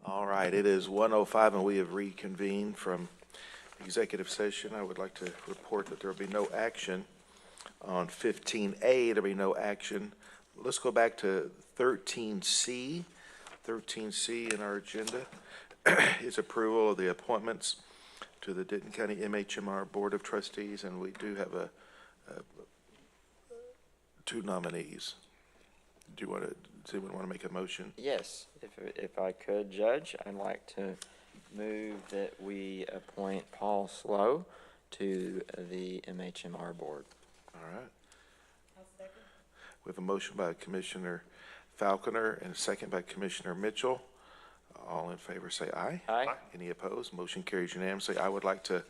All right, it is 1:05 and we have reconvened from executive session. I would like to report that there will be no action on 15A. There will be no action. Let's go back to 13C. 13C in our agenda is approval of the appointments to the Denton County MHMR Board of Trustees, and we do have two nominees. Do you want to? Does anyone want to make a motion? Yes, if I could, Judge, I'd like to move that we appoint Paul Slow to the MHMR board. All right. I'll second. We have a motion by Commissioner Falconer and a second by Commissioner Mitchell. All in favor say aye. Aye. Any opposed? Motion carries unanimously. I would like to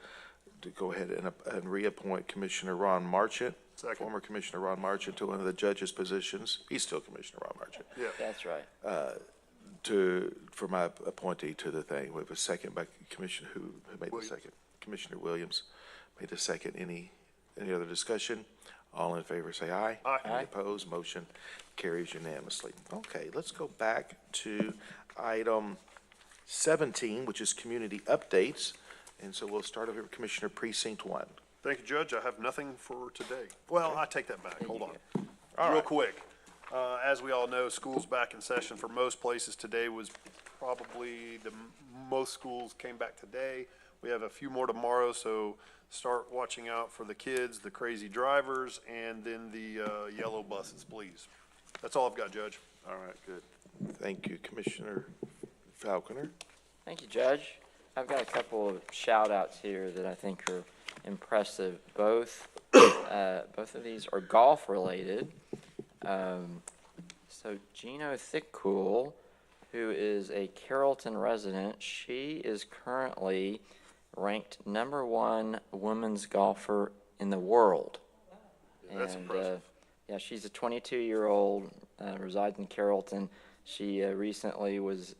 go ahead and reappoint Commissioner Ron Marchant, former Commissioner Ron Marchant, to one of the judges' positions. He's still Commissioner Ron Marchant. Yeah, that's right. For my appointee to the thing. We have a second by Commissioner who made the second. Commissioner Williams made the second. Any other discussion? All in favor say aye. Aye. Any opposed? Motion carries unanimously. Okay, let's go back to item 17, which is community updates. And so we'll start over with Commissioner Precinct 1. Thank you, Judge. I have nothing for today. Well, I take that back. Hold on. All Real right. quick. As we all know, school's back in session for most places. Today was probably most schools came back today. We have a few more tomorrow, so start watching out for the kids, the crazy drivers, and then the yellow buses, please. That's all I've got, Judge. All right, good. Thank you, Commissioner Falconer. Thank you, Judge. I've got a couple of shout outs here that I think are impressive. Both of these are golf related. So Gino Thickcool, who is a Carrollton resident, she is currently ranked #1 women's golfer in the world. That's impressive. Yeah, she's a 22-year-old, resides in Carrollton. She recently was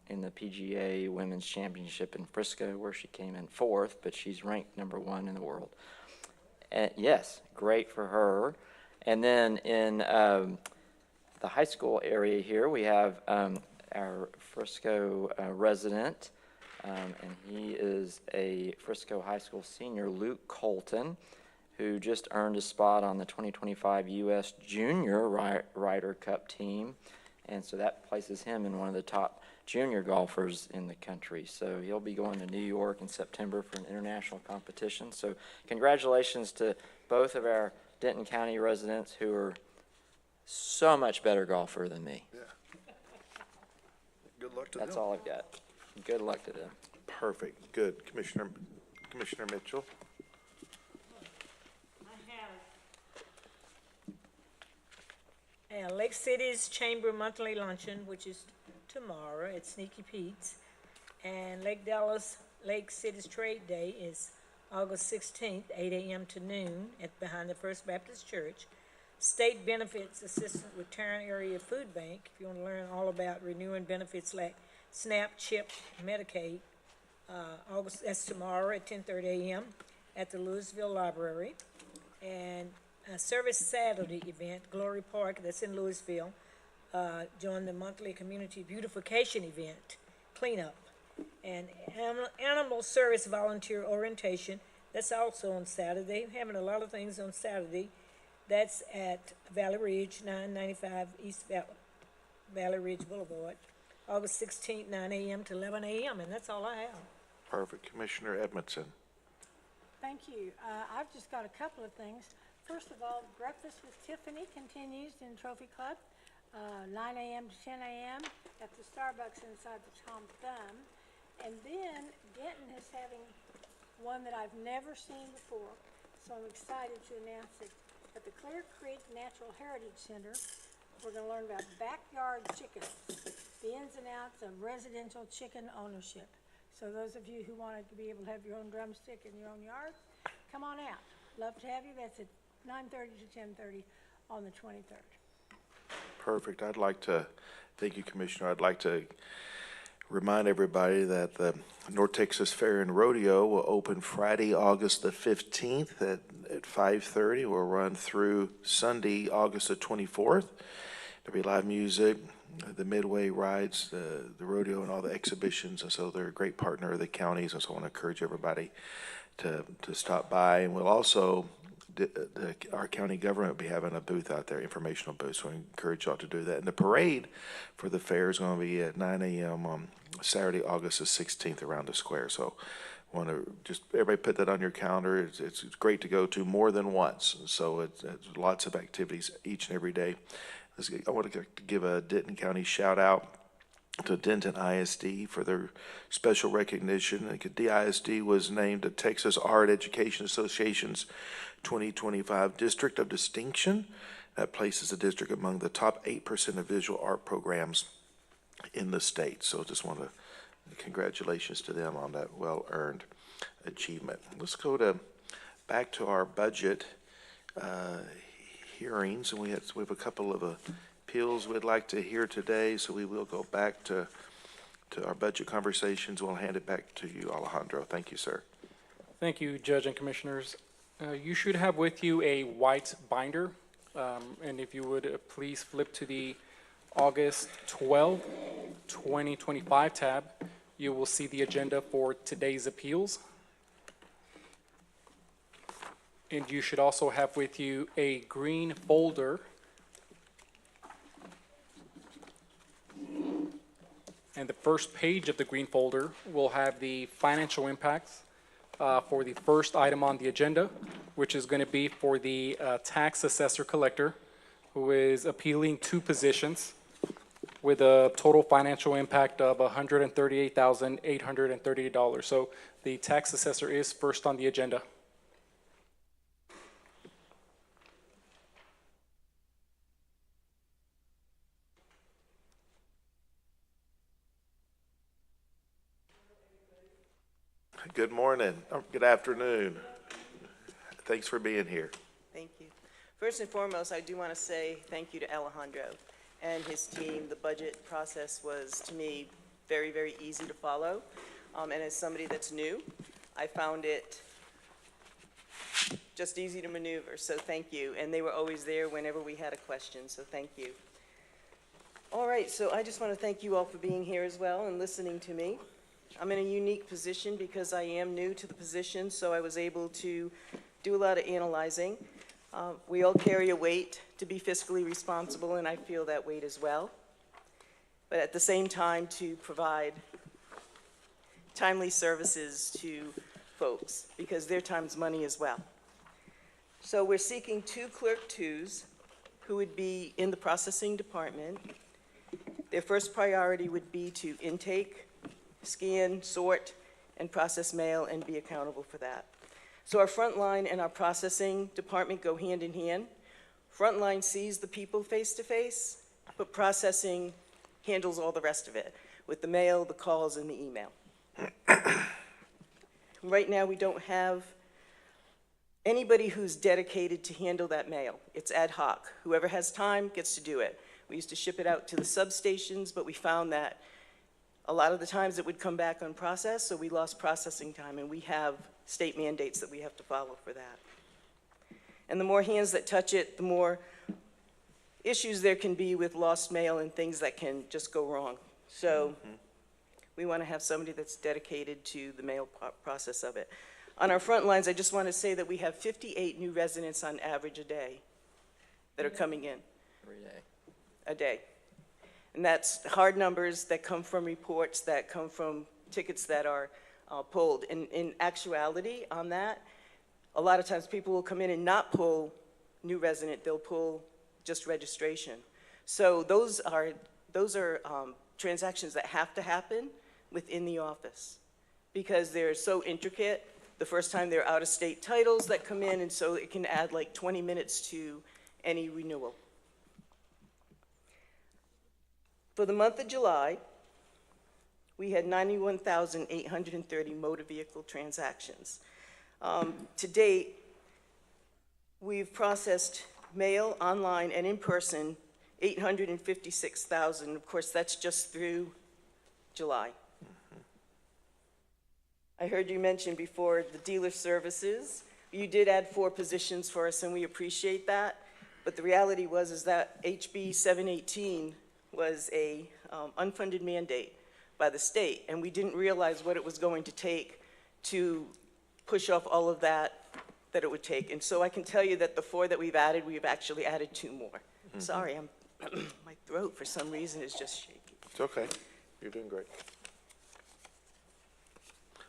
in the PGA Women's Championship in Frisco, where she came in 4th, but she's ranked #1 in the world. Yes, great for her. And then in the high school area here, we have our Frisco resident, and he is a Frisco High School senior, Luke Colton, who just earned a spot on the 2025 U.S. Junior Ryder Cup team. And so that places him in one of the top junior golfers in the country. So he'll be going to New York in September for an international competition. So congratulations to both of our Denton County residents who are so much better golfer than me. Yeah. Good luck to them. That's all I've got. Good luck to them. Perfect. Good. Commissioner Mitchell. Lake City's Chamber Monthly Luncheon, which is tomorrow at Sneaky Pete's, and Lake City's Trade Day is August 16th, 8 a.m. to noon behind the First Baptist Church. State Benefits Assistant with Tarrant Area Food Bank, if you want to learn all about renewing benefits like SNAP, CHIP, Medicaid, that's tomorrow at 10:30 a.m. at the Louisville Library. And a Service Saturday event, Glory Park, that's in Louisville. Join the monthly community beautification event, cleanup, and animal service volunteer orientation. That's also on Saturday. Having a lot of things on Saturday. That's at Valley Ridge, 995 East Valley Ridge Boulevard, August 16th, 9 a.m. to 11 a.m. And that's all I have. Perfect. Commissioner Edmondson. Thank you. I've just got a couple of things. First of all, Breakfast with Tiffany continues in Trophy Club, 9 a.m. to 10 a.m. at the Starbucks inside the Tom Thumb. And then Denton is having one that I've never seen before, so I'm excited to announce it. At the Clear Creek Natural Heritage Center, we're going to learn about backyard chickens, the ins and outs of residential chicken ownership. So those of you who wanted to be able to have your own drumstick in your own yard, come on out. Love to have you. That's at 9:30 to 10:30 on the 23rd. Perfect. Thank you, Commissioner. I'd like to remind everybody that the North Texas Fair and Rodeo will open Friday, August the 15th at 5:30. We'll run through Sunday, August the 24th. There'll be live music, the midway rides, the rodeo, and all the exhibitions. And so they're a great partner of the counties. And so I want to encourage everybody to stop by. And we'll also, our county government will be having a booth out there, informational booth. So I encourage y'all to do that. And the parade for the fair is going to be at 9 a.m. on Saturday, August the 16th around the square. So want to just everybody put that on your calendar. It's great to go to more than once. So it's lots of activities each and every day. I want to give a Denton County shout out to Denton ISD for their special recognition. DISD was named the Texas Art Education Association's 2025 District of Distinction. That places the district among the top 8% of visual art programs in the state. So just want to congratulations to them on that well-earned achievement. Let's go back to our budget hearings, and we have a couple of appeals we'd like to hear today, so we will go back to our budget conversations. We'll hand it back to you, Alejandro. Thank you, sir. Thank you, Judge and Commissioners. You should have with you a white binder, and if you would please flip to the August 12, 2025 tab, you will see the agenda for today's appeals. And you should also have with you a green folder. And the first page of the green folder will have the financial impacts for the first item on the agenda, which is going to be for the tax assessor collector, who is appealing 2 positions with a total financial impact of $138,838. So the tax assessor is first on the agenda. Good morning, good afternoon. Thanks for being here. Thank you. First and foremost, I do want to say thank you to Alejandro and his team. The budget process was, to me, very, very easy to follow. And as somebody that's new, I found it just easy to maneuver, so thank you. And they were always there whenever we had a question, so thank you. All right, so I just want to thank you all for being here as well and listening to me. I'm in a unique position because I am new to the position, so I was able to do a lot of analyzing. We all carry a weight to be fiscally responsible, and I feel that weight as well. But at the same time, to provide timely services to folks, because their time's money as well. So we're seeking 2 clerk 2s who would be in the processing department. Their first priority would be to intake, scan, sort, and process mail and be accountable for that. So our frontline and our processing department go hand in hand. Frontline sees the people face to face, but processing handles all the rest of it with the mail, the calls, and the email. Right now, we don't have anybody who's dedicated to handle that mail. It's ad hoc. Whoever has time gets to do it. We used to ship it out to the substations, but we found that a lot of the times it would come back unprocessed, so we lost processing time, and we have state mandates that we have to follow for that. And the more hands that touch it, the more issues there can be with lost mail and things that can just go wrong. So we want to have somebody that's dedicated to the mail process of it. On our front lines, I just want to say that we have 58 new residents on average a day that are coming in. Every day. A day. And that's hard numbers that come from reports, that come from tickets that are pulled. And in actuality on that, a lot of times people will come in and not pull new resident, they'll pull just registration. So those are transactions that have to happen within the office because they're so intricate. The first time they're out-of-state titles that come in, and so it can add like 20 minutes to any renewal. For the month of July, we had 91,830 motor vehicle transactions. To date, we've processed mail, online, and in person, 856,000. Of course, that's just through July. I heard you mention before the dealer services. You did add 4 positions for us, and we appreciate that. But the reality is that HB 718 was a unfunded mandate by the state, and we didn't realize what it was going to take to push off all of that it would take. And so I can tell you that the 4 that we've actually added 2 more. Sorry, my throat for some reason is just shaky. It's okay. You're doing great.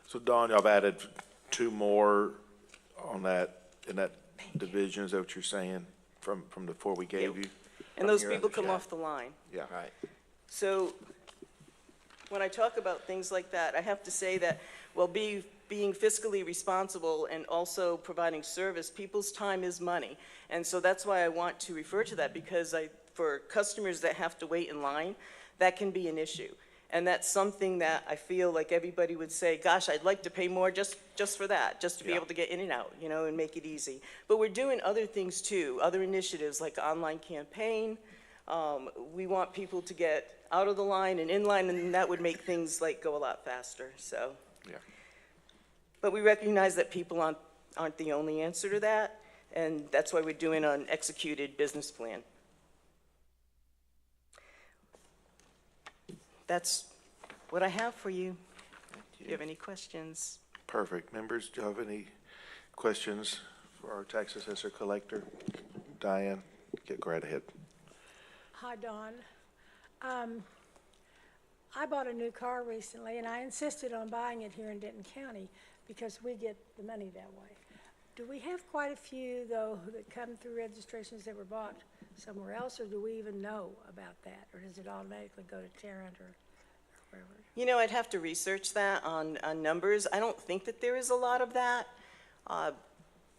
So Dawn, y'all have added 2 more on that, in that division, is that what you're saying, from the 4 we gave you? And those people come off the line. Yeah. Right. So when I talk about things like that, I have to say that, well, being fiscally responsible and also providing service, people's time is money. And so that's why I want to refer to that, because for customers that have to wait in line, that can be an issue. And that's something that I feel like everybody would say, gosh, I'd like to pay more just for that, just to be able to get in and out, you know, and make it easy. But we're doing other things too, other initiatives like online campaign. We want people to get out of the line and in line, and that would make things like go a lot faster, so. Yeah. But we recognize that people aren't the only answer to that, and that's why we're doing an executed business plan. That's what I have for you. Do you have any questions? Perfect. Members, do you have any questions for our tax assessor collector? Diane, get right ahead. Hi, Dawn. I bought a new car recently, and I insisted on buying it here in Denton County because we get the money that way. Do we have quite a few, though, that come through registrations that were bought somewhere else, or do we even know about that? Or does it automatically go to Tarrant or wherever? You know, I'd have to research that on numbers. I don't think that there is a lot of that.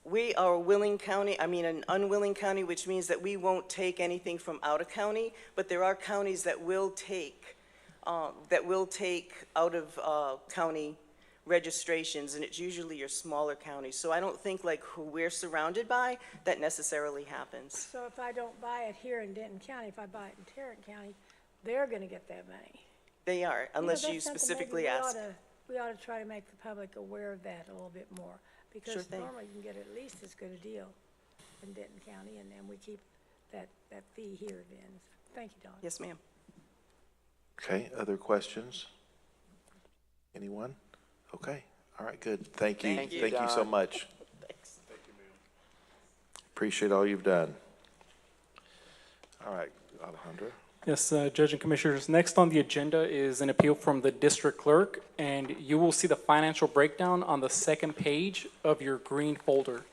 We are a willing county, an unwilling county, which means that we won't take anything from out of county, but there are counties that will take out of county registrations, and it's usually your smaller counties. So I don't think like who we're surrounded by, that necessarily happens. So if I don't buy it here in Denton County, if I buy it in Tarrant County, they're gonna get that money. They are, unless you that's something specifically maybe ask. We ought to try to make the public aware of that a little bit more. Sure Because thing. normally you can get at least as good a deal in Denton County, and then we keep that fee here then. Thank you, Dawn. Yes, ma'am. Okay, other questions? Anyone? Okay, all right, good. Thank you. Thank you, Thank you so Don. much. Thanks. Appreciate all you've done. All right, Alejandra. Yes, Judge and Commissioners, next on the agenda is an appeal from the district clerk, and you will see the financial breakdown on the second page of your green folder.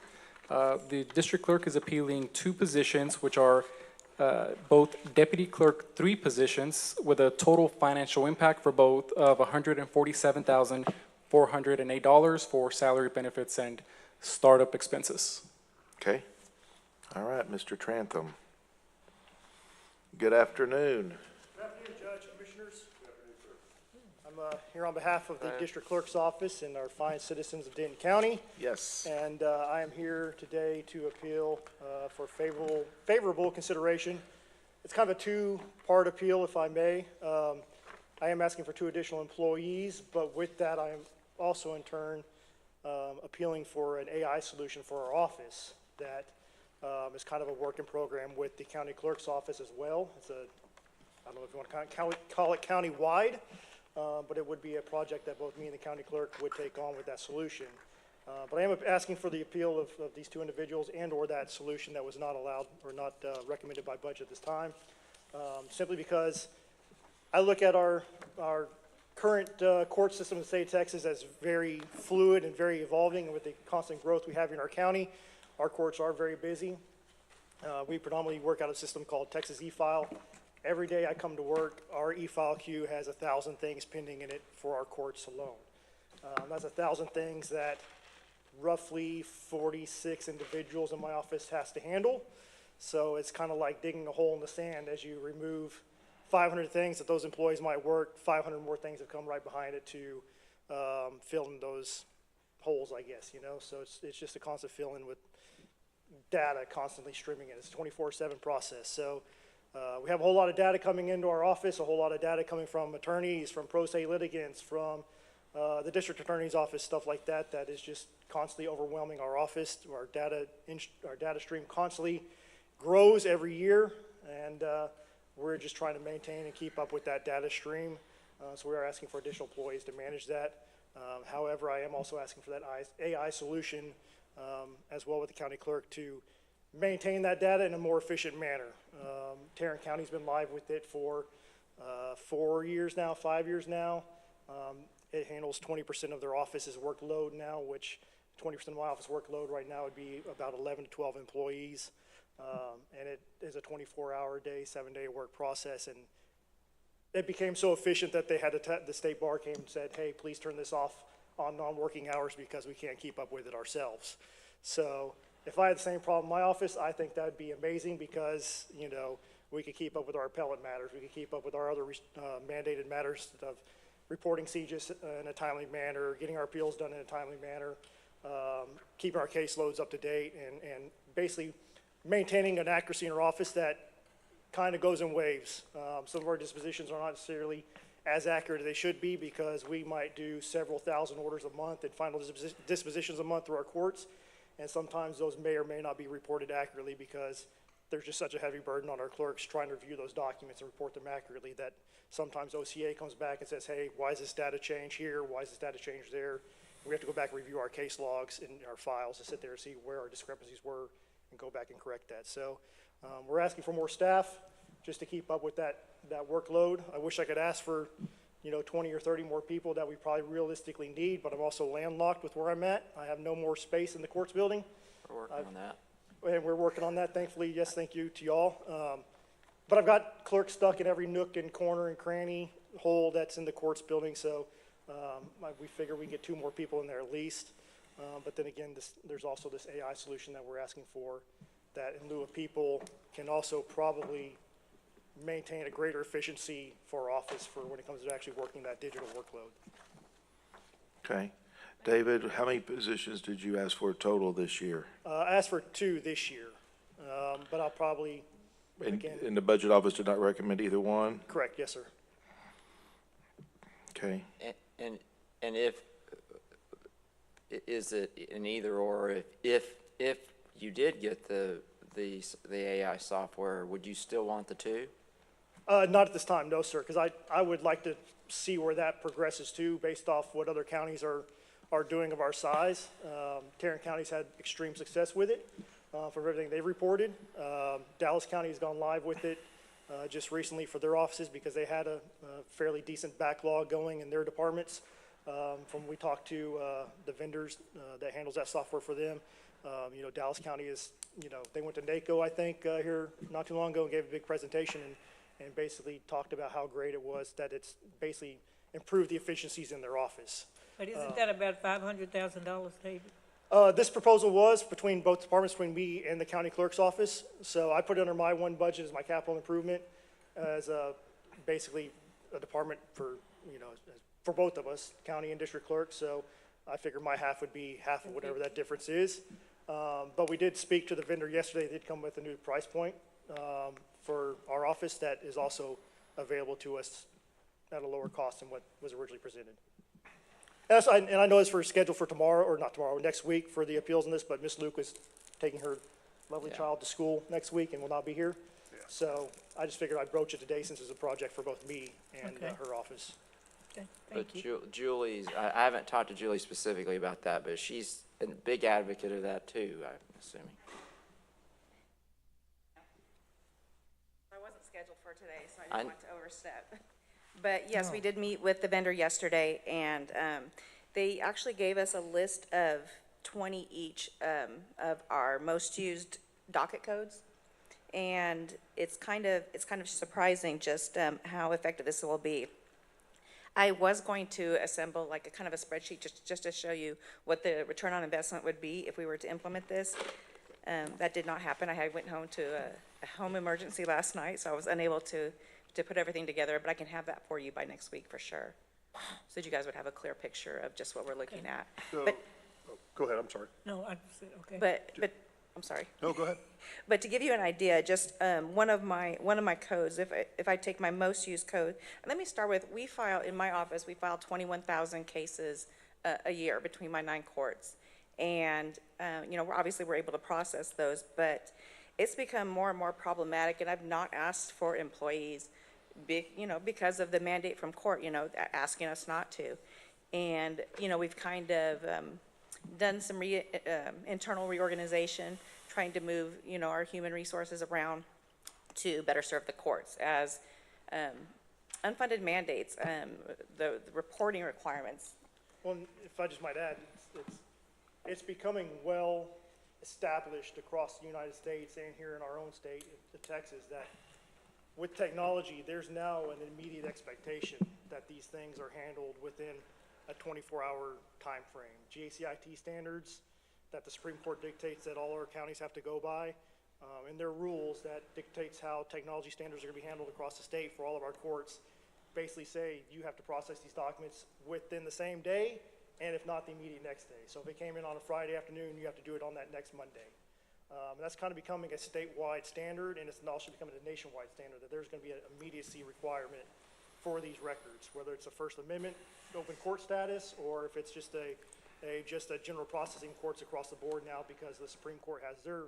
The district clerk is appealing 2 positions, which are both deputy clerk 3 positions with a total financial impact for both of $147,408 for salary benefits and startup expenses. Okay, all right, Mr. Trantham. Good afternoon. Good afternoon, Judge, Commissioners. I'm here on behalf of the District Clerk's Office and our fine citizens of Denton County. Yes. And I am here today to appeal for favorable consideration. It's kind of a 2-part appeal, if I may. I am asking for 2 additional employees, but with that, I am also in turn appealing for an AI solution for our office that is kind of a working program with the county clerk's office as well. It's I don't know if you want to call it county-wide, but it would be a project that both me and the county clerk would take on with that solution. But I am asking for the appeal of these 2 individuals and/or that solution that was not allowed or not recommended by budget at this time, simply because I look at our current court system in the state of Texas as very fluid and very evolving, and with the constant growth we have in our county, our courts are very busy. We predominantly work out of a system called Texas e-file. Every day I come to work, our e-file queue has 1,000 things pending in it for our courts alone. That's 1,000 things that roughly 46 individuals in my office has to handle. So it's kind of like digging a hole in the sand as you remove 500 things that those employees might work, 500 more things have come right behind it to fill in those holes, I guess, you know? So it's just a constant fill-in with data constantly streaming in. It's a 24/7 process. So we have a whole lot of data coming into our office, a whole lot of data coming from attorneys, from pro se litigants, from the district attorney's office, stuff like that, that is just constantly overwhelming our office. Our data stream constantly grows every year, and we're just trying to maintain and keep up with that data stream. So we are asking for additional employees to manage that. However, I am also asking for that AI solution as well with the county clerk to maintain that data in a more efficient manner. Tarrant County's been live with it for 4 years now, 5 years now. It handles 20% of their office's workload now, which 20% of my office workload right now would be about 11 to 12 employees. And it is a 24-hour a day, 7-day work process. And it became so efficient that they had the state bar came and said, hey, please turn this off on non-working hours because we can't keep up with it ourselves. So if I had the same problem in my office, I think that'd be amazing because, you know, we could keep up with our appellate matters. We could keep up with our other mandated matters of reporting sieges in a timely manner, getting our appeals done in a timely manner, keeping our caseloads up to date, and basically maintaining an accuracy in our office that kind of goes in waves. Some of our dispositions are not necessarily as accurate as they should be because we might do several thousand orders a month and final dispositions a month through our courts. And sometimes those may or may not be reported accurately because there's just such a heavy burden on our clerks trying to review those documents and report them accurately that sometimes OCA comes back and says, hey, why is this data change here? Why is this data change there? We have to go back and review our case logs and our files to sit there and see where our discrepancies were and go back and correct that. So we're asking for more staff just to keep up with that workload. I wish I could ask for, you know, 20 or 30 more people that we probably realistically need, but I'm also landlocked with where I'm at. I have no more space in the courts building. We're working on that. And we're working on that, thankfully. Yes, thank you to y'all. But I've got clerks stuck in every nook and corner and cranny hole that's in the courts building, so we figure we can get 2 more people in there at least. But then again, there's also this AI solution that we're asking for that in lieu of people can also probably maintain a greater efficiency for our office for when it comes to actually working that digital workload. Okay. David, how many positions did you ask for total this year? I asked for 2 this year, but I'll probably, again, And the budget office did not recommend either one? correct, yes, sir. Okay. And if, is it an either or, if you did get the AI software, would you still want the 2? Not at this time, no, sir, because I would like to see where that progresses to based off what other counties are doing of our size. Tarrant County's had extreme success with it from everything they've reported. Dallas County has gone live with it just recently for their offices because they had a fairly decent backlog going in their departments. From we talked to the vendors that handles that software for them, you know, Dallas County is, you know, they went to NACO, I think, here not too long ago and gave a big presentation and basically talked about how great it was that it's basically improved the efficiencies in their office. But isn't that about $500,000, David? This proposal was between both departments, between me and the county clerk's office. So I put it under my one budget as my capital improvement as basically a department for, you know, for both of us, county and district clerk. So I figured my half would be half of whatever that difference is. But we did speak to the vendor yesterday. They did come with a new price point for our office that is also available to us at a lower cost than what was originally presented. And I know it's scheduled for tomorrow, or not tomorrow, next week for the appeals on this, but Miss Luke is taking her lovely child to school next week and will not be here. Yeah. So I just figured I'd broach it today since it's a project for both me and Okay. her office. Okay, But thank you. Julie's, I haven't talked to Julie specifically about that, but she's a big advocate of that too, I'm assuming. I wasn't scheduled for today, so I I- didn't want to overstep. But yes, we did meet with the vendor yesterday, and they actually gave us a list of 20 each of our most used docket codes. And it's kind of surprising just how effective this will be. I was going to assemble like a kind of a spreadsheet just to show you what the return on investment would be if we were to implement this. That did not happen. I went home to a home emergency last night, so I was unable to put everything together, but I can have that for you by next week for sure. So that you guys would have a clear picture of just what we're looking at. So, But, go ahead, I'm sorry. No, I said, okay. but, I'm sorry. No, go ahead. But to give you an idea, just one of my codes, if I take my most used code, let me start with, in my office, we file 21,000 cases a year between my 9 courts. And, you know, obviously we're able to process those, but it's become more and more problematic, and I've not asked for employees, because of the mandate from court, asking us not to. And, we've kind of done some internal reorganization, trying to move, our human resources around to better serve the courts as unfunded mandates, the reporting requirements. Well, if I just might add, it's becoming well established across the United States and here in our own state, Texas, that with technology, there's now an immediate expectation that these things are handled within a 24-hour time frame. GACIT standards that the Supreme Court dictates that all our counties have to go by, and their rules that dictates how technology standards are going to be handled across the state for all of our courts, basically say you have to process these documents within the same day, and if not, the immediate next day. So if it came in on a Friday afternoon, you have to do it on that next Monday. And that's kind of becoming a statewide standard, and it's also becoming a nationwide standard, that there's going to be an immediacy requirement for these records, whether it's a First Amendment open court status, or if it's just a general processing courts across the board now, because the Supreme Court has their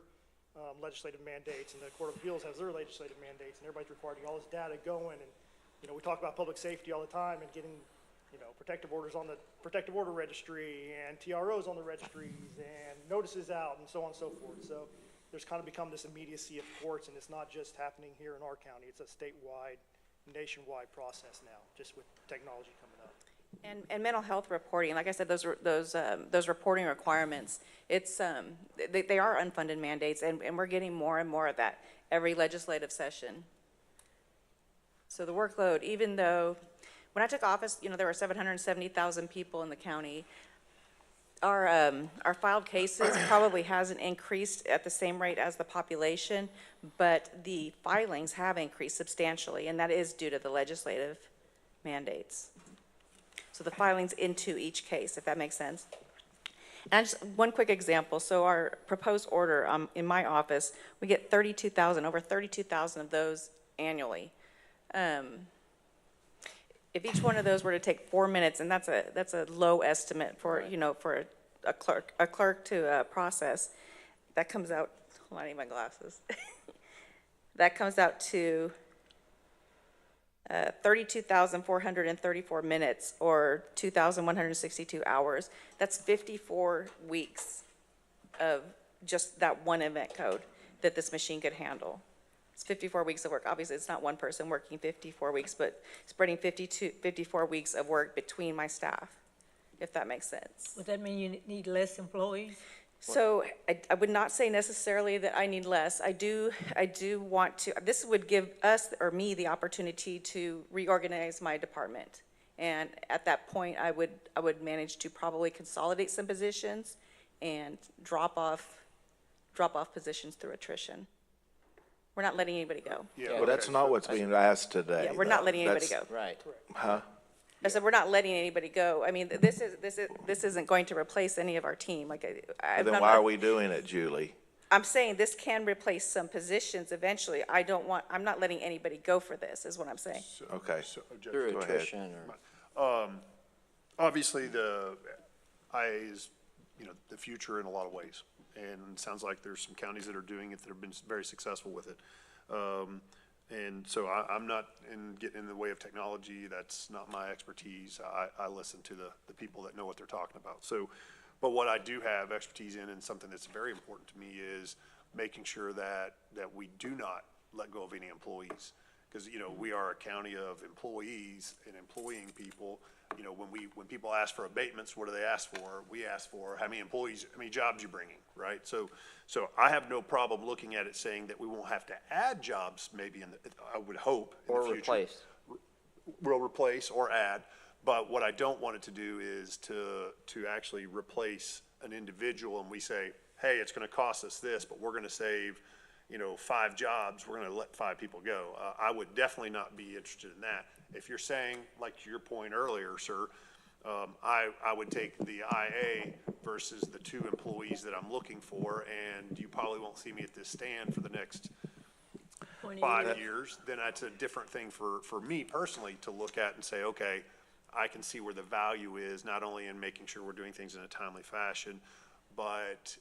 legislative mandates, and the Court of Appeals has their legislative mandates, and everybody's required to get all this data going. And we talk about public safety all the time and getting protective orders on the protective order registry and TROs on the registries and notices out and so on and so forth. So there's kind of become this immediacy of courts, and it's not just happening here in our county. It's a statewide, nationwide process now, just with technology coming up. And mental health reporting, like I said, those reporting requirements, it's, they are unfunded mandates, and we're getting more and more of that every legislative session. So the workload, even though, when I took office, there were 770,000 people in the county. Our filed cases probably hasn't increased at the same rate as the population, but the filings have increased substantially, and that is due to the legislative mandates. So the filings into each case, if that makes sense. And just one quick example. So our proposed order in my office, we get 32,000, over 32,000 of those annually. If each one of those were to take 4 minutes, and that's a low estimate for, for a clerk to process, that comes out, hold on, I need my glasses. That comes out to 32,434 minutes, or 2,162 hours. That's 54 weeks of just that one event code that this machine could handle. It's 54 weeks of work. Obviously, it's not one person working 54 weeks, but spreading 54 weeks of work between my staff, if that makes sense. Would that mean you need less employees? So I would not say necessarily that I need less. I do want to, this would give us, or me, the opportunity to reorganize my department. And at that point, I would manage to probably consolidate some positions and drop off positions through attrition. We're not letting anybody go. Yeah, Well, that's not what's being asked today. Yeah, we're not letting anybody That's- go. Right. Huh? I said, we're not letting anybody go. I mean, this isn't going to replace any of our team. Like, Then why are we doing it, Julie? I'm saying this can replace some positions eventually. I'm not letting anybody go for this, is what I'm saying. Okay. Through Go ahead. attrition or. Obviously, the IA is, the future in a lot of ways. And it sounds like there's some counties that are doing it that have been very successful with it. And so I'm not getting in the way of technology. That's not my expertise. I listen to the people that know what they're talking about. So, but what I do have expertise in, and something that's very important to me, is making sure that we do not let go of any employees. Because, we are a county of employees and employing people. When people ask for abatements, what do they ask for? We ask for how many employees, how many jobs you're bringing, right? So I have no problem looking at it saying that we won't have to add jobs maybe I would hope in the Or future. replace. We'll replace or add, but what I don't want it to do is to actually replace an individual and we say, hey, it's gonna cost us this, but we're gonna save 5 jobs, we're gonna let 5 people go. I would definitely not be interested in that. If you're saying, like your point earlier, sir, I would take the IA versus the 2 employees that I'm looking for, and you probably won't see me at this stand for the next 5 years, then that's a different thing for me personally to look at and say, okay, I can see where the value is, not only in making sure we're doing things in a timely fashion, but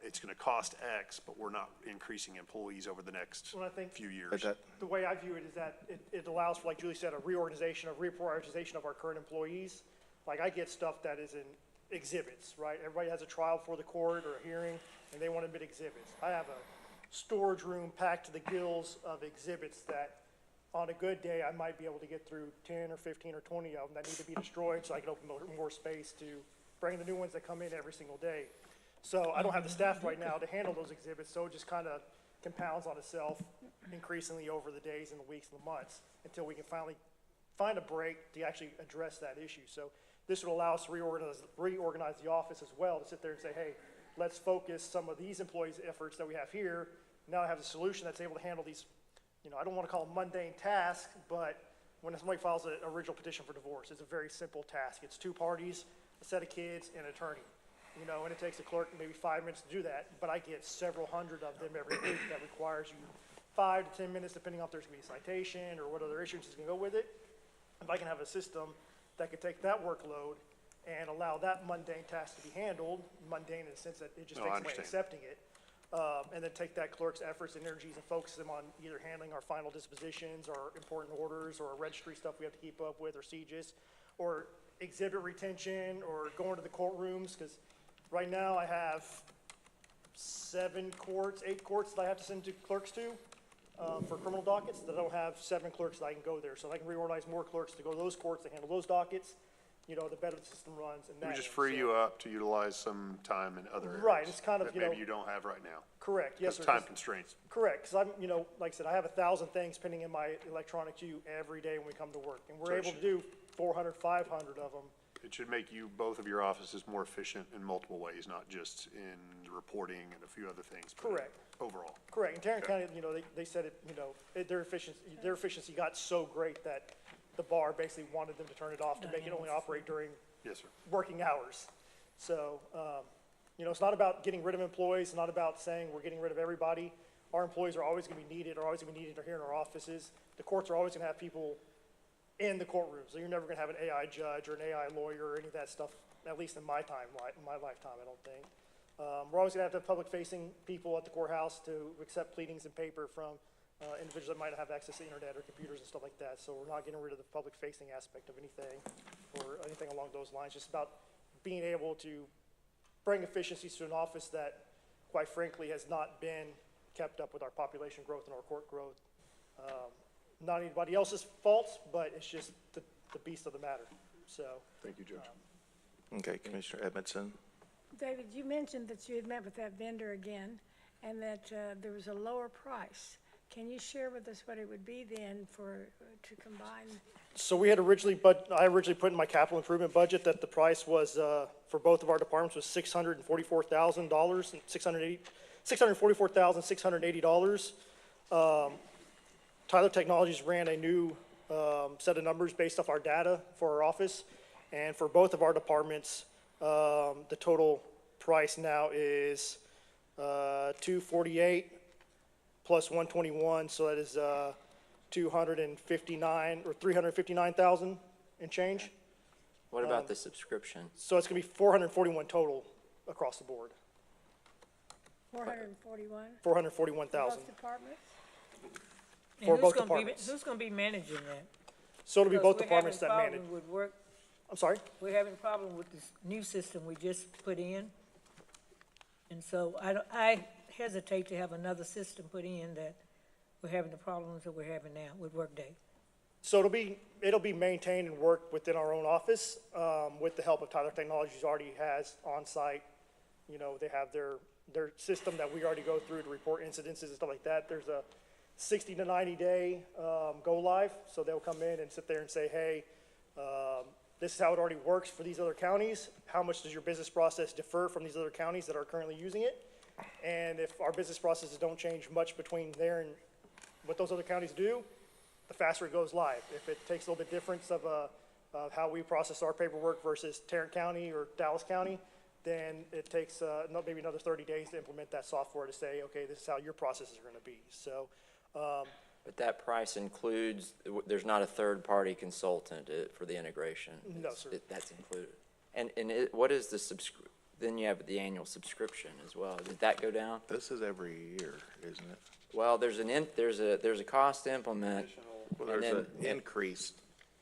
it's going to cost X, but we're not increasing employees over the next Well, I think- few years. But that, The way I view it is that it allows for, like Julie said, a reorganization, a reprioritization of our current employees. Like, I get stuff that is in exhibits, right? Everybody has a trial before the court or a hearing, and they want to admit exhibits. I have a storage room packed to the gills of exhibits that, on a good day, I might be able to get through 10 or 15 or 20 of them that need to be destroyed, so I can open more space to bring the new ones that come in every single day. So I don't have the staff right now to handle those exhibits, so it just kind of compounds on itself increasingly over the days and the weeks and the months until we can finally find a break to actually address that issue. So this would allow us to reorganize the office as well, to sit there and say, hey, let's focus some of these employees' efforts that we have here. Now I have a solution that's able to handle these, I don't want to call them mundane tasks, but when somebody files an original petition for divorce, it's a very simple task. It's two parties, a set of kids, and an attorney. And it takes the clerk maybe 5 minutes to do that, but I get several hundred of them every week that requires you 5 to 10 minutes, depending on if there's gonna be a citation or what other issues is gonna go with it. If I can have a system that could take that workload and allow that mundane task to be handled, mundane in the sense that it just No, I takes away understand. accepting it, and then take that clerk's efforts and energies and focus them on either handling our final dispositions or important orders or registry stuff we have to keep up with or sieges, or exhibit retention or going to the courtrooms, because right now I have 8 courts that I have to send to clerks to, for criminal dockets, that I don't have 7 clerks that I can go there. So I can reorganize more clerks to go to those courts to handle those dockets, the better the system runs and that. We just end. free So- you up to utilize some time in other areas. Right, it's kind of, that maybe you don't have right now. Correct, yes, sir. Because time constraints. Correct, because I'm, like I said, I have 1,000 things pending in my electronic queue every day when we come to work. And we're able to do 400, 500 of them. It should make both of your offices more efficient in multiple ways, not just in reporting and a few other things. but Correct. Overall. Correct, in Tarrant County, they said it, their efficiency got so great that the bar basically wanted them to turn it off to make it only operate during Yes, sir. working hours. So, it's not about getting rid of employees, it's not about saying we're getting rid of everybody. Our employees are always gonna be needed, here in our offices. The courts are always gonna have people in the courtroom, so you're never gonna have an AI judge or an AI lawyer or any of that stuff, at least in my lifetime, I don't think. We're always gonna have to have public-facing people at the courthouse to accept pleadings and paper from, individuals that might not have access to internet or computers and stuff like that, so we're not getting rid of the public-facing aspect of anything, or anything along those lines, just about being able to bring efficiencies to an office that, quite frankly, has not been kept up with our population growth and our court growth. Not anybody else's fault, but it's just the beast of the matter, so. Thank you, Judge. okay, Commissioner Edmondson. David, you mentioned that you had met with that vendor again, and that there was a lower price. Can you share with us what it would be then to combine? So I originally put in my capital improvement budget that the price was, for both of our departments, was $644,000 and $644,680. Tyler Technologies ran a new, set of numbers based off our data for our office. And for both of our departments, the total price now is, $248 plus 121, so that is, 259 or 359,000 and change. What about the subscription? So it's gonna be 441 total across the board, 441? 441,000. Both departments? And For who's both gonna be- departments. Who's gonna be managing that? So it'll be both Because departments that We're manage. having problem with I'm sorry? we're having a problem with this new system we just put in. And so I hesitate to have another system put in that we're having the problems that we're having now with Workday. So it'll be maintained and worked within our own office, with the help of Tyler Technologies already has on-site. They have their system that we already go through to report incidences and stuff like that. There's a 60 to 90 day, go live. So they'll come in and sit there and say, hey, this is how it already works for these other counties. How much does your business process differ from these other counties that are currently using it? And if our business processes don't change much between there and what those other counties do, the faster it goes live. If it takes a little bit difference of how we process our paperwork versus Tarrant County or Dallas County, then it takes maybe another 30 days to implement that software to say, okay, this is how your processes are going to be. So, But that price includes, there's not a third-party consultant for the integration? No, sir. That's included. And what is then you have the annual subscription as well. Did that go down? This is every year, isn't it? Well, there's a cost to implement. Well, And there's an then- increase.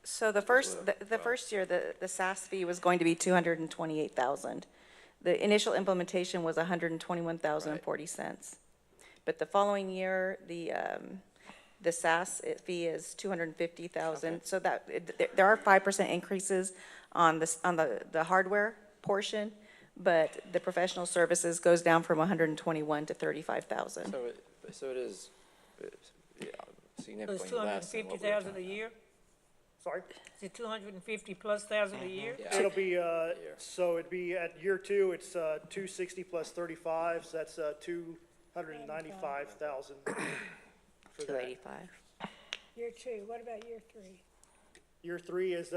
So the first year, the SaaS fee was going to be 228,000. The initial implementation was 121,040 cents. But the following year, the SaaS fee is 250,000. So there are 5% increases on the hardware portion, but the professional services goes down from 121 to 35,000. So it is yeah, So it's significantly two hundred and less than fifty what we were thousand a talking year? Sorry? Is it 250,000+ a year? Yeah. It'll be, so it'd be at year 2, it's 260 plus 35, so that's 295,000 for that. 285. Year 2, what about year 3? Year 3 is,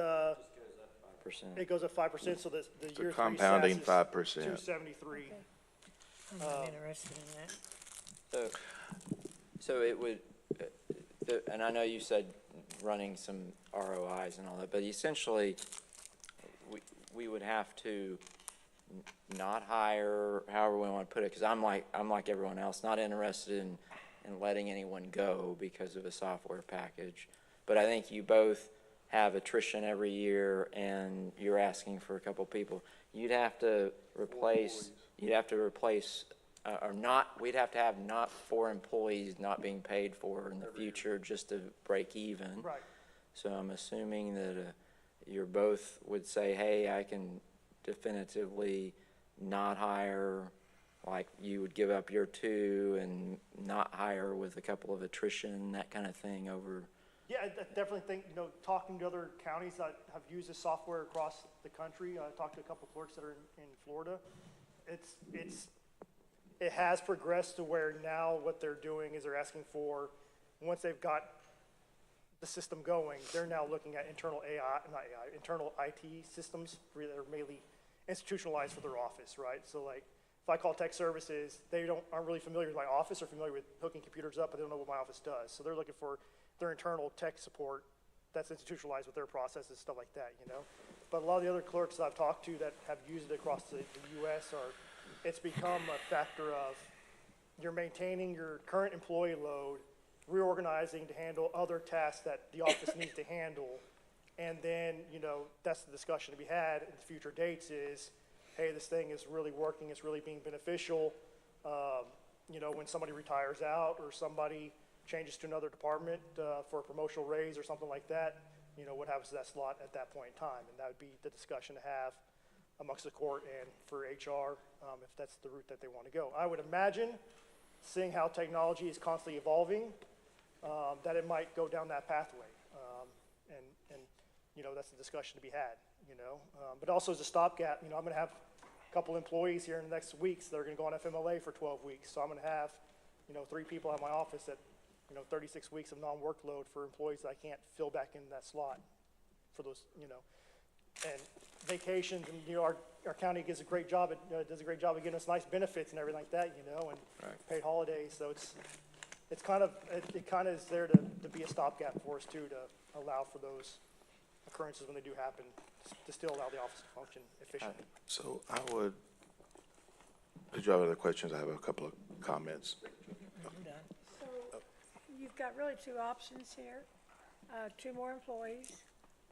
Percent. it goes up 5%, so the So year 3 compounding SaaS 5%. is 273. I'm not interested in that. So it would, and I know you said running some ROIs and all that, but essentially, we would have to not hire, however we want to put it, because I'm like everyone else, not interested in letting anyone go because of a software package. But I think you both have attrition every year, and you're asking for a couple people. You'd have to replace, or not, we'd have to have not 4 employees not being paid for in the future just to break even. Right. So I'm assuming that you're both would say, hey, I can definitively not hire, like you would give up year 2 and not hire with a couple of attrition, that kind of thing over. Yeah, I definitely think, talking to other counties that have used this software across the country, I talked to a couple clerks that are in Florida. It has progressed to where now what they're doing is they're asking for, once they've got the system going, they're now looking at internal internal IT systems that are mainly institutionalized for their office, right? So like, if I call tech services, they aren't really familiar with my office or familiar with hooking computers up, but they don't know what my office does. So they're looking for their internal tech support that's institutionalized with their processes, stuff like that, But a lot of the other clerks that I've talked to that have used it across the US it's become a factor of you're maintaining your current employee load, reorganizing to handle other tasks that the office needs to handle. And then, that's the discussion to be had in future dates is, hey, this thing is really working, it's really being beneficial. When somebody retires out or somebody changes to another department for a promotional raise or something like that, what happens to that slot at that point in time? And that would be the discussion to have amongst the court and for HR, if that's the route that they want to go. I would imagine, seeing how technology is constantly evolving, that it might go down that pathway. That's the discussion to be had, But also as a stopgap, I'm going to have a couple employees here in the next weeks that are going to go on FMLA for 12 weeks. So I'm going to have, 3 people at my office at, 36 weeks of non-workload for employees that I can't fill back in that slot for those, and vacations, and, our county does a great job of getting us nice benefits and everything like that, and paid holidays. So it kind of is there to be a stopgap for us too, to allow for those occurrences when they do happen, to still allow the office to function efficiently. So did you have other questions? I have a couple of comments. So you've got really 2 options here, 2 more employees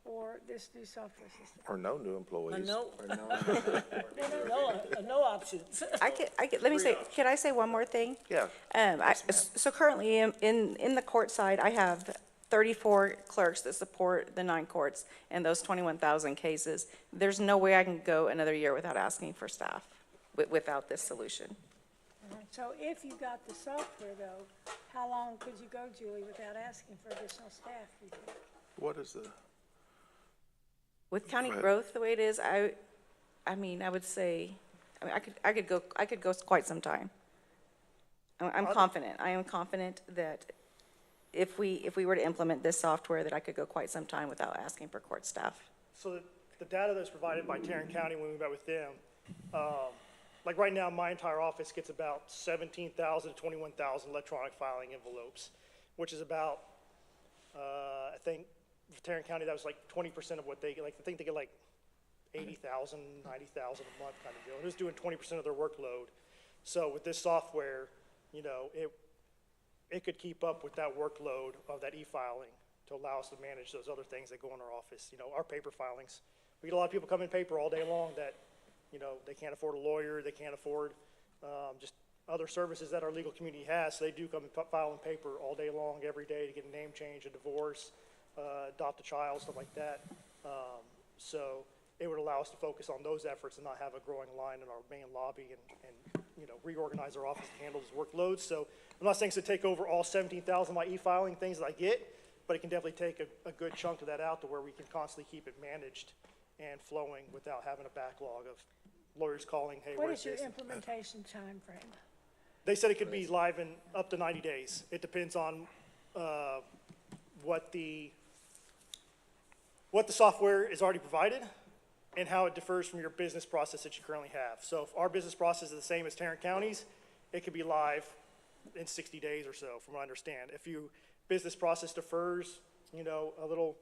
or this new software system. Or no new employees. No options. Can I say one more thing? Yeah. So currently, in the court side, I have 34 clerks that support the 9 courts and those 21,000 cases. There's no way I can go another year without asking for staff, without this solution. So if you got the software though, how long could you go, Julie, without asking for additional staff, do you think? What is the, With county Right. growth the way it is, I would say, I could go quite some time. I'm confident. I am confident that if we were to implement this software, that I could go quite some time without asking for court staff. So the data that's provided by Tarrant County when we met with them, like right now, my entire office gets about 17,000 to 21,000 electronic filing envelopes, which is about, I think, for Tarrant County, that was like 20% of what they get. Like, I think they get like $80,000, $90,000 a month kind of deal. And it was doing 20% of their workload. So with this software, you know, it could keep up with that workload of that e-filing to allow us to manage those other things that go in our office. You know, our paper filings. We get a lot of people come in paper all day long that, you know, they can't afford a lawyer, they can't afford just other services that our legal community has. So they do come and file in paper all day long, every day, to get a name change, a divorce, adopt a child, stuff like that. So it would allow us to focus on those efforts and not have a growing line in our main lobby and you know, reorganize our office to handle those workloads. So I'm not saying it's to take over all 17,000 of my e-filing things that I get, but it can definitely take a good chunk of that out to where we can constantly keep it managed and flowing without having a backlog of lawyers calling, hey, What where's is your this? implementation timeframe? They said it could be live in up to 90 days. It depends on what the software is already provided and how it differs from your business process that you currently have. So if our business process is the same as Tarrant County's, it could be live in 60 days or so, from what I understand. If your business process differs, you know, a little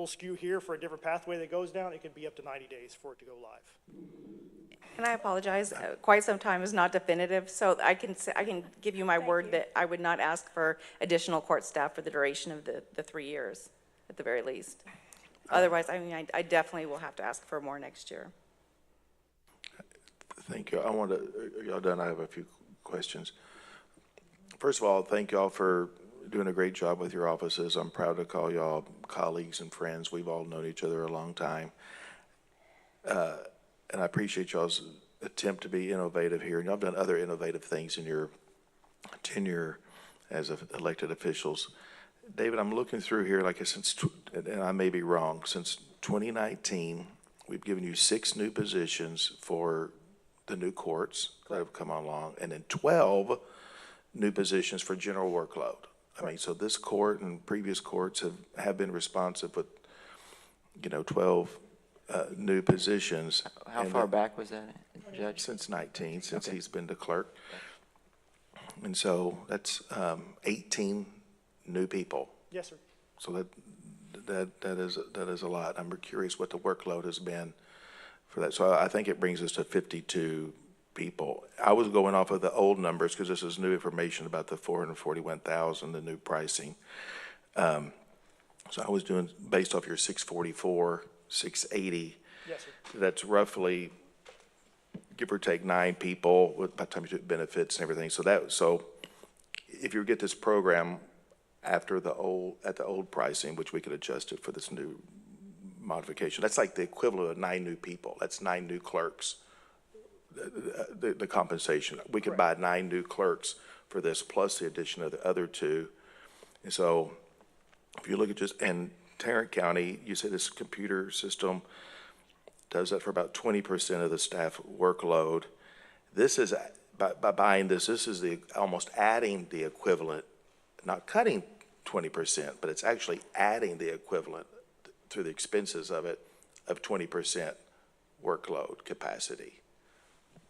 skew here for a different pathway that goes down, it could be up to 90 days for it to go live. And I apologize, quite some time is not definitive, so I can give you my word that I would not ask for additional court staff for the duration of the 3 years, at the very least. Otherwise, I mean, I definitely will have to ask for more next year. Thank you. are y'all done? I have a few questions. First of all, thank y'all for doing a great job with your offices. I'm proud to call y'all colleagues and friends. We've all known each other a long time. And I appreciate y'all's attempt to be innovative here. And y'all have done other innovative things in your tenure as elected officials. David, I'm looking through here, like and I may be wrong, since 2019, we've given you 6 new positions for the new courts that have come along, and then 12 new positions for general workload. I mean, so this court and previous courts have been responsive with, you know, 12 new positions. How And far back was that, Judge? Since 19, since Okay. he's been the clerk. And so that's 18 new people. Yes, sir. So that is a lot. I'm curious what the workload has been for that. So I think it brings us to 52 people. I was going off of the old numbers because this is new information about the 441,000, the new pricing. So I was doing based off your 644, 680. Yes, sir. That's roughly, give or take, 9 people by the time you do benefits and everything. So if you get this program at the old pricing, which we could adjust it for this new modification, that's like the equivalent of 9 new people. That's 9 new clerks. The compensation. We could buy 9 new clerks for this, plus the addition of the other 2. And so if you look at just, and Tarrant County, you said this computer system does that for about 20% of the staff workload. This is, by buying this is almost adding the equivalent, not cutting 20%, but it's actually adding the equivalent through the expenses of it, of 20% workload capacity.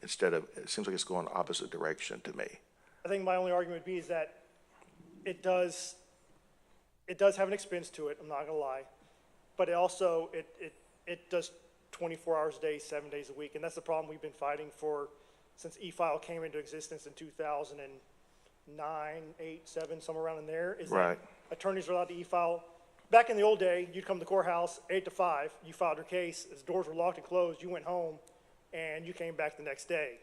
Instead of, it seems like it's going opposite direction to me. I think my only argument would be is that it does have an expense to it, I'm not gonna lie. But it also, it does 24 hours a day, 7 days a week. And that's the problem we've been fighting for since e-file came into existence in 2009, 8, 7, somewhere around in there. Is Right. that attorneys are allowed to e-file. Back in the old day, you'd come to the courthouse 8 to 5, you filed your case, as doors were locked and closed, you went home, and you came back the next day.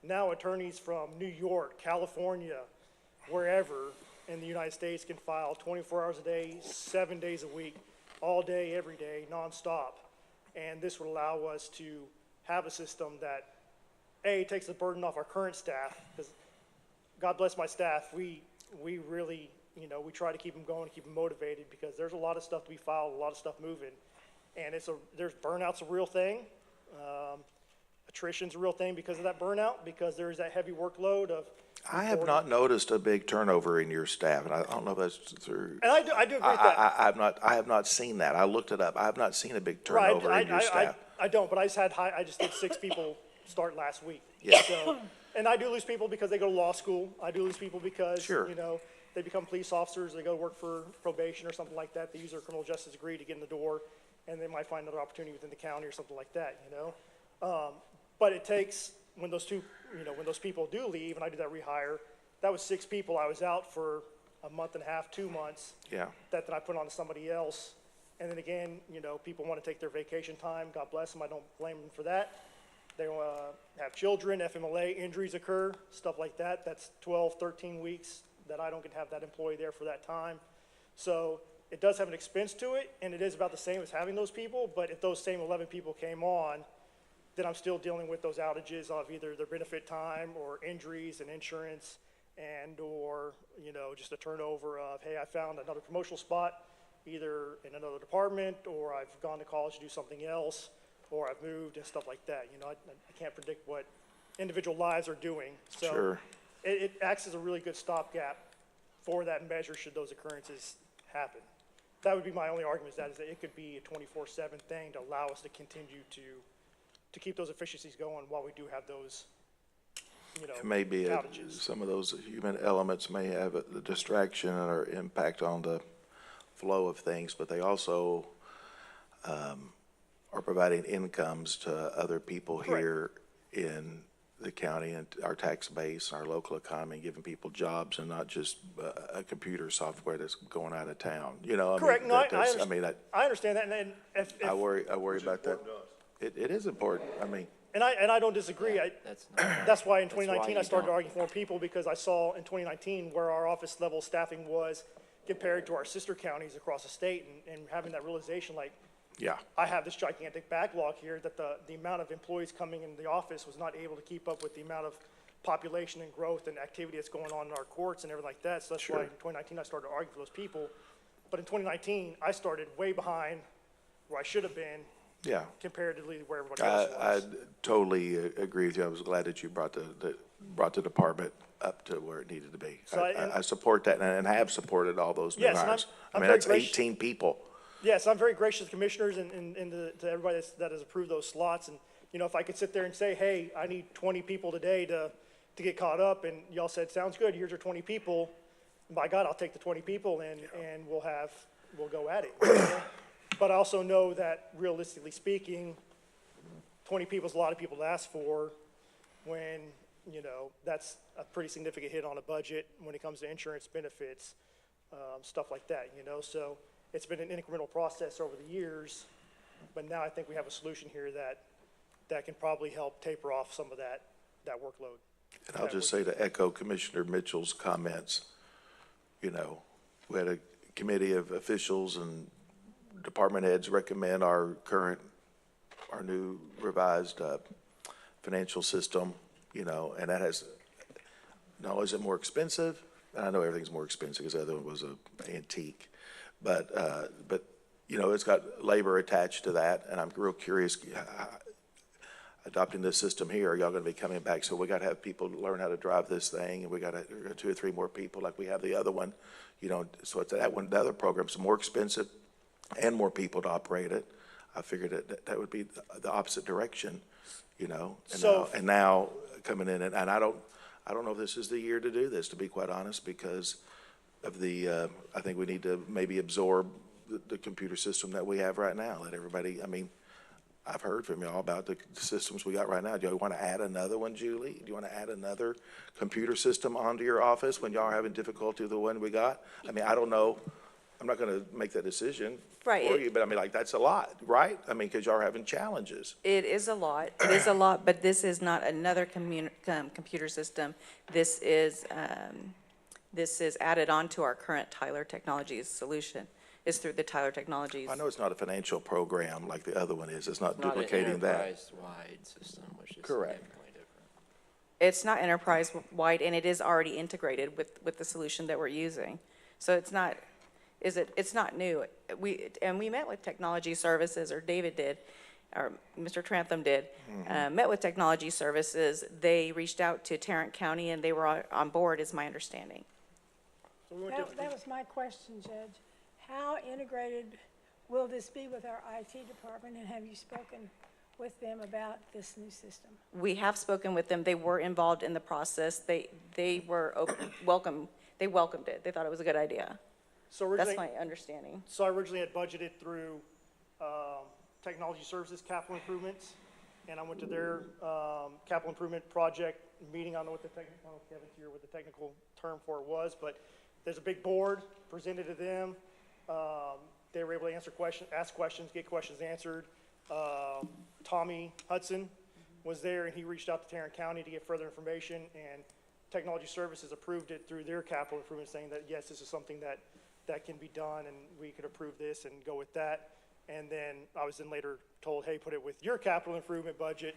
Now attorneys from New York, California, wherever in the United States can file 24 hours a day, 7 days a week, all day, every day, nonstop. And this would allow us to have a system that, A, takes the burden off our current staff, because God bless my staff, we really, you know, we try to keep them going, keep them motivated, because there's a lot of stuff to be filed, a lot of stuff moving. And there's burnout's a real thing. Attrition's a real thing because of that burnout, because there's that heavy workload of. I have not noticed a big turnover in your staff, and I don't know if that's through. And I do agree with that. I have not seen that. I looked it up. I have not seen a big Right, turnover in your staff. I don't, but I just did 6 people start last week. Yeah. So, and I do lose people because they go to law school. I do lose people because, Sure. you know, they become police officers, they go to work for probation or something like that, they use their criminal justice degree to get in the door, and they might find another opportunity within the county or something like that, you know? But it takes, when those people do leave, and I do that rehire, that was 6 people. I was out for a month and a half, 2 months. Yeah. That then I put on to somebody else. And then again, you know, people want to take their vacation time. God bless them. I don't blame them for that. They have children, FMLA, injuries occur, stuff like that. That's 12, 13 weeks that I don't get to have that employee there for that time. So it does have an expense to it, and it is about the same as having those people. But if those same 11 people came on, then I'm still dealing with those outages of either their benefit time or injuries and insurance or, you know, just a turnover of, hey, I found another promotional spot either in another department, or I've gone to college to do something else, or I've moved and stuff like that. You know, I can't predict what individual lives are doing. So Sure. it acts as a really good stopgap for that measure should those occurrences happen. That would be my only argument, is that it could be a 24/7 thing to allow us to continue to keep those efficiencies going while we do have those, you know, It may be, outages. some of those human elements may have a distraction or impact on the flow of things, but they also are providing incomes to other people Correct. here in the county and our tax base, our local economy, giving people jobs and not just a computer software that's going out of town, you know? I mean, Correct. No, I understand that, and if, I worry about that. It is important. I mean, and I don't disagree. That's not, That's why in That's why 2019, I you started don't. arguing for more people, because I saw in 2019 where our office level staffing was compared to our sister counties across the state, and having that realization, like, yeah, I have this gigantic backlog here that the amount of employees coming in the office was not able to keep up with the amount of population and growth and activity that's going on in our courts and everything like that. So that's why Sure. in 2019, I started arguing for those people. But in 2019, I started way behind where I should have been yeah. comparatively where everybody else I was. totally agree with you. I was glad that you brought the department up to where it needed to be. So I- I support that and have supported all those new Yes, and hires. I I'm mean, very that's gracious- 18 people. Yes, I'm very gracious to commissioners and to everybody that has approved those slots. And, you know, if I could sit there and say, hey, I need 20 people today to get caught up, and y'all said, sounds good, here's your 20 people, by God, I'll take the 20 people and we'll go at it. You know? But I also know that realistically speaking, 20 people is a lot of people to ask for when, you know, that's a pretty significant hit on a budget when it comes to insurance benefits, stuff like that, you know? So it's been an incremental process over the years, but now I think we have a solution here that can probably help taper off some of that workload. And I'll just say to echo Commissioner Mitchell's comments, you know, we had a committee of officials and department heads recommend our new revised financial system, you know, and that has, not only is it more expensive, and I know everything's more expensive because the other one was an antique, but, you know, it's got labor attached to that, and I'm real curious, adopting this system here, are y'all gonna be coming back? So we gotta have people learn how to drive this thing, and we got 2 or 3 more people like we have the other one, you know, so it's that one, the other program's more expensive and more people to operate it. I figured that would be the opposite direction, you know? And now coming in, and I don't know if this is the year to do this, to be quite honest, because of I think we need to maybe absorb the computer system that we have right now. Let everybody, I mean, I've heard from y'all about the systems we got right now. Do you want to add another one, Julie? Do you want to add another computer system onto your office when y'all are having difficulty with the one we got? I mean, I don't know. I'm not going to make that decision Right, for you, but I mean, like, that's a lot, right? I mean, because y'all are having challenges. It is a lot. It is a lot, but this is not another computer system. This is added on to our current Tyler Technologies solution. It's through the Tyler Technologies. I know it's not a financial program like the other one is. It's not not an duplicating that. enterprise-wide system, which is Correct. significantly different. It's not enterprise-wide, and it is already integrated with the solution that we're using. So it's not new. We met with Technology Services, or David did, or Mr. Trantham did, met with Technology Services. They reached out to Tarrant County, and they were on board, is my understanding. So we went to- That was my question, Judge. How integrated will this be with our IT department, and have you spoken with them about this new system? We have spoken with them. They were involved in the process. They were welcome. they welcomed it. They thought it was a good idea. So That's originally, my understanding. so I originally had budgeted through Technology Services Capital Improvements, and I went to their capital improvement project meeting. I don't know what the technical, I don't know if Kevin's here what the technical term for it was, but there's a big board presented to them. They were able to ask questions, get questions answered. Tommy Hudson was there, and he reached out to Tarrant County to get further information, and Technology Services approved it through their capital improvement, saying that, yes, this is something that can be done, and we could approve this and go with that. And then I was then later told, hey, put it with your capital improvement budget.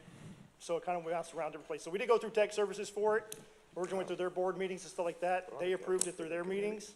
So it kind of bounced around different places. So we did go through Tech Services for it. Originally went through their board meetings and stuff like that. They approved it through their meetings.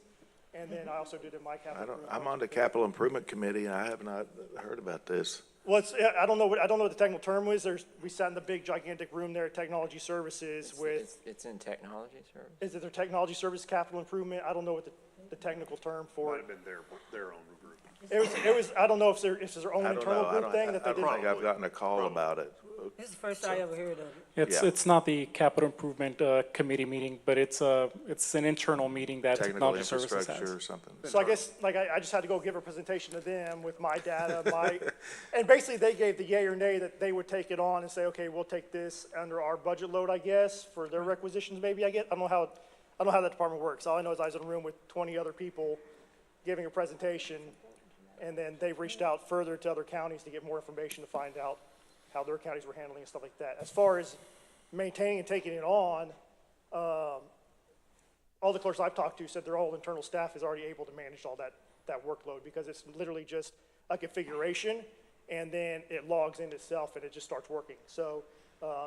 And then I also did it in my capital improvement. I'm on the capital improvement committee, and I have not heard about this. Well, I don't know what the technical term was. We sat in the big gigantic room there at Technology Services with, It's in technology service. is it their Technology Service Capital Improvement? I don't know what the technical term for Might it. have been their own group. It was, I don't know if it's their own I don't internal know. group thing that they I did. don't think I've gotten a call about it. This is the first I ever heard of it. It's, Yeah. it's not the capital improvement committee meeting, but it's an internal meeting that Technical Technology Services infrastructure or has. something. So I guess, like, I just had to go give a presentation to them with my data, and basically they gave the yay or nay that they would take it on and say, okay, we'll take this under our budget load, I guess, for their requisitions maybe, I don't know how that department works. All I know is I was in a room with 20 other people giving a presentation, and then they've reached out further to other counties to get more information to find out how their counties were handling and stuff like that. As far as maintaining and taking it on, all the clerks I've talked to said their whole internal staff is already able to manage all that workload, because it's literally just a configuration, and then it logs in itself and it just starts working. So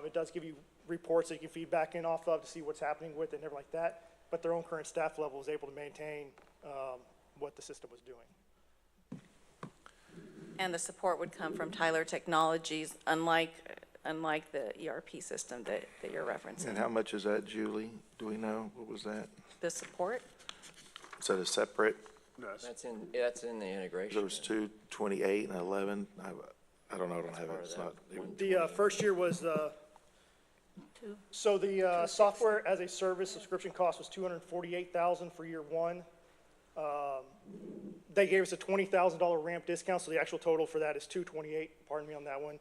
it does give you reports that you can feed back in off of to see what's happening with it and everything like that, but their own current staff level is able to maintain what the system was doing. And the support would come from Tyler Technologies, unlike the ERP system that you're referencing. And how much is that, Julie? Do we know? What was that? The support? Is that a separate, That's in the integration. those two, 28 and 11? I don't know, I don't have it. It's not, The first year was so the software as a service subscription cost was $248,000 for year one. They gave us a $20,000 ramp discount, so the actual total for that is $228,000, pardon me on that one.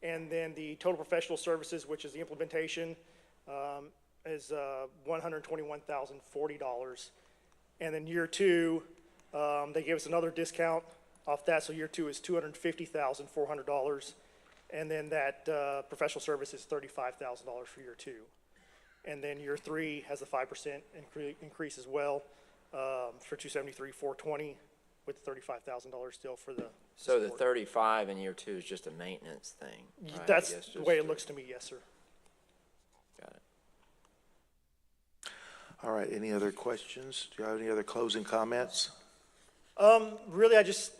And then the total professional services, which is the implementation, is $121,040. And then year two, they gave us another discount off that, so year two is $250,400. And then that professional service is $35,000 for year two. And then year three has a 5% increase as well, for $273,420, with $35,000 still for the So the support. 35 in year two is just a maintenance thing, right? I That's guess the just way it to- looks to me, yes, sir. Got it. all right, any other questions? Do you have any other closing comments? Really, I just,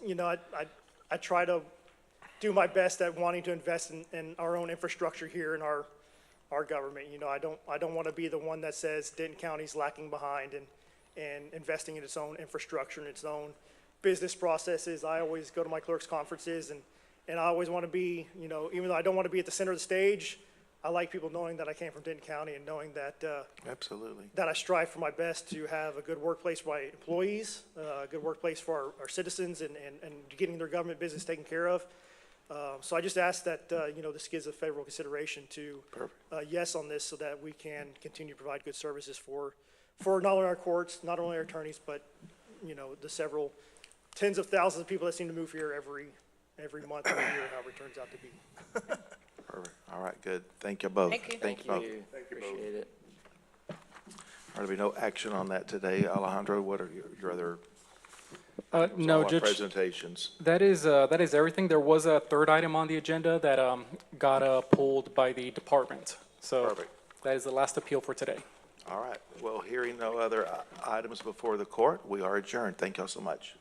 I try to do my best at wanting to invest in our own infrastructure here in our government. I don't want to be the one that says Denton County's lacking behind and investing in its own infrastructure and its own business processes. I always go to my clerks' conferences, and I always want to be, even though I don't want to be at the center of the stage, I like people knowing that I came from Denton County and knowing that Absolutely. that I strive for my best to have a good workplace for my employees, a good workplace for our citizens, and getting their government business taken care of. So I just ask that, this gives a favorable consideration to yes on this, so that we can continue to provide good services for not only our courts, not only our attorneys, but, the several tens of thousands of people that seem to move here every month, every year, however it turns out to be. Perfect. All right, good. Thank you both. Thank you. Thank both. you. Appreciate it. There'll be no action on that today. Alejandro, what are your other No, follow-up Judge, presentations? that is everything. There was a third item on the agenda that got pulled by the department. So Perfect. that is the last appeal for today. All right. Well, hearing no other items before the court, we are adjourned. Thank y'all so much.